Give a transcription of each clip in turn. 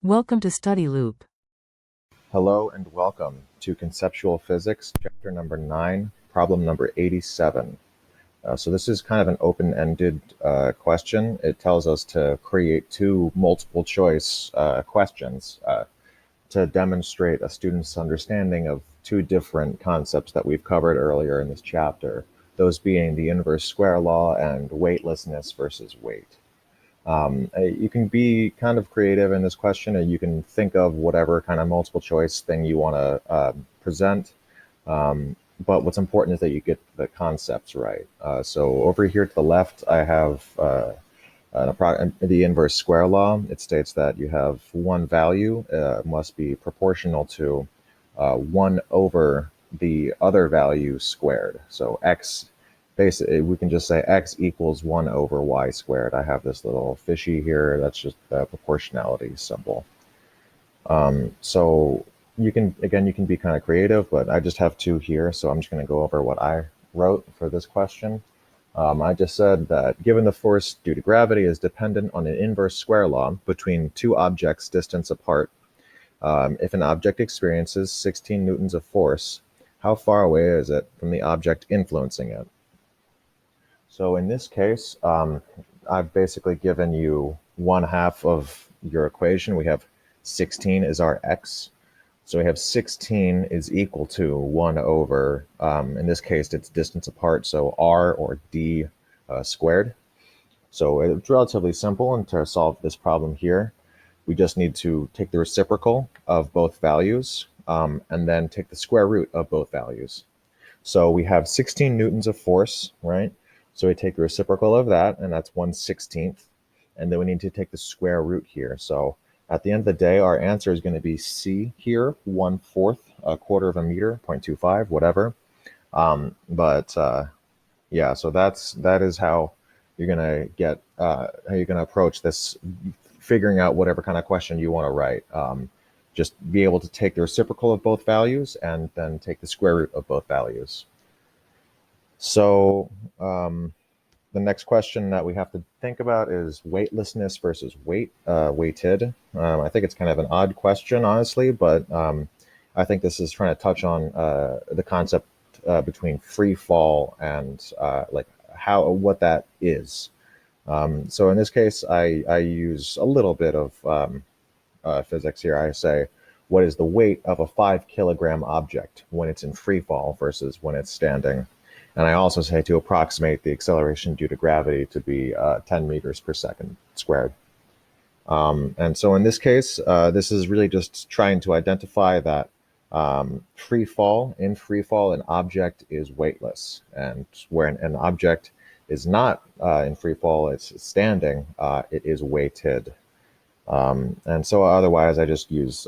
Welcome to Study Loop. Hello and welcome to Conceptual Physics, chapter number 9, problem number 87. So this is kind of an open-ended question. It tells us to create two multiple choice questions to demonstrate a student's understanding of two different concepts that we've covered earlier in this chapter, those being the inverse square law and weightlessness versus weight. You can be kind of creative in this question, and you can think of whatever kind of multiple choice thing you want to present. But what's important is that you get the concepts right. So over here to the left, I have the inverse square law. It states that you have one value must be proportional to 1 over the other value squared. So x, basically, we can just say x equals 1 over y squared. I have this little fishy here. That's just the proportionality symbol. So you can be kind of creative, but I just have two here. So I'm just going to go over what I wrote for this question. I just said that given the force due to gravity is dependent on an inverse square law between two objects distance apart, if an object experiences 16 newtons of force, how far away is it from the object influencing it? So in this case, I've basically given you one half of your equation. We have 16 is our x. So we have 16 is equal to 1 over, in this case, it's distance apart, so r or d squared. So it's relatively simple, and to solve this problem here, we just need to take the reciprocal of both values and then take the square root of both values. So we have 16 newtons of force, right? So we take the reciprocal of that, and that's 1/16. And then we need to take the square root here. So at the end of the day, our answer is going to be C here, 1/4, a quarter of a meter, 0.25, whatever. Yeah, so that is how you're going to get, how you're going to approach this, figuring out whatever kind of question you want to write. Just be able to take the reciprocal of both values and then take the square root of both values. So the next question that we have to think about is weightlessness versus weighted. I think it's kind of an odd question, honestly, but I think this is trying to touch on the concept between free fall and like what that is. So in this case, I use a little bit of physics here. I say, what is the weight of a 5 kilogram object when it's in free fall versus when it's standing? And I also say to approximate the acceleration due to gravity to be 10 meters per second squared. And so in this case, this is really just trying to identify that in free fall, an object is weightless. And where an object is not in free fall, it's standing, it is weighted. And so otherwise, I just use,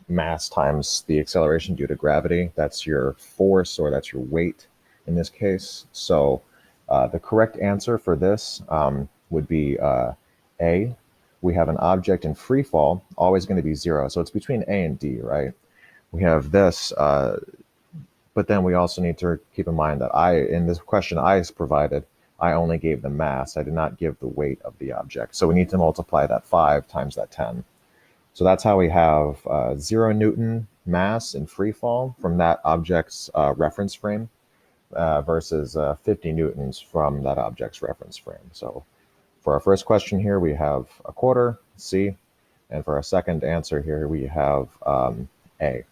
mass times the acceleration due to gravity. That's your force, or that's your weight in this case. So the correct answer for this would be A. We have an object in free fall, always going to be 0. So it's between A and D, right? We have this, but then we also need to keep in mind that in this question I provided, I only gave the mass. I did not give the weight of the object. So we need to multiply that 5 times that 10. So that's how we have 0 Newton mass in free fall from that object's reference frame versus 50 newtons from that object's reference frame. So for our first question here, we have a quarter, C. And for our second answer here, we have A.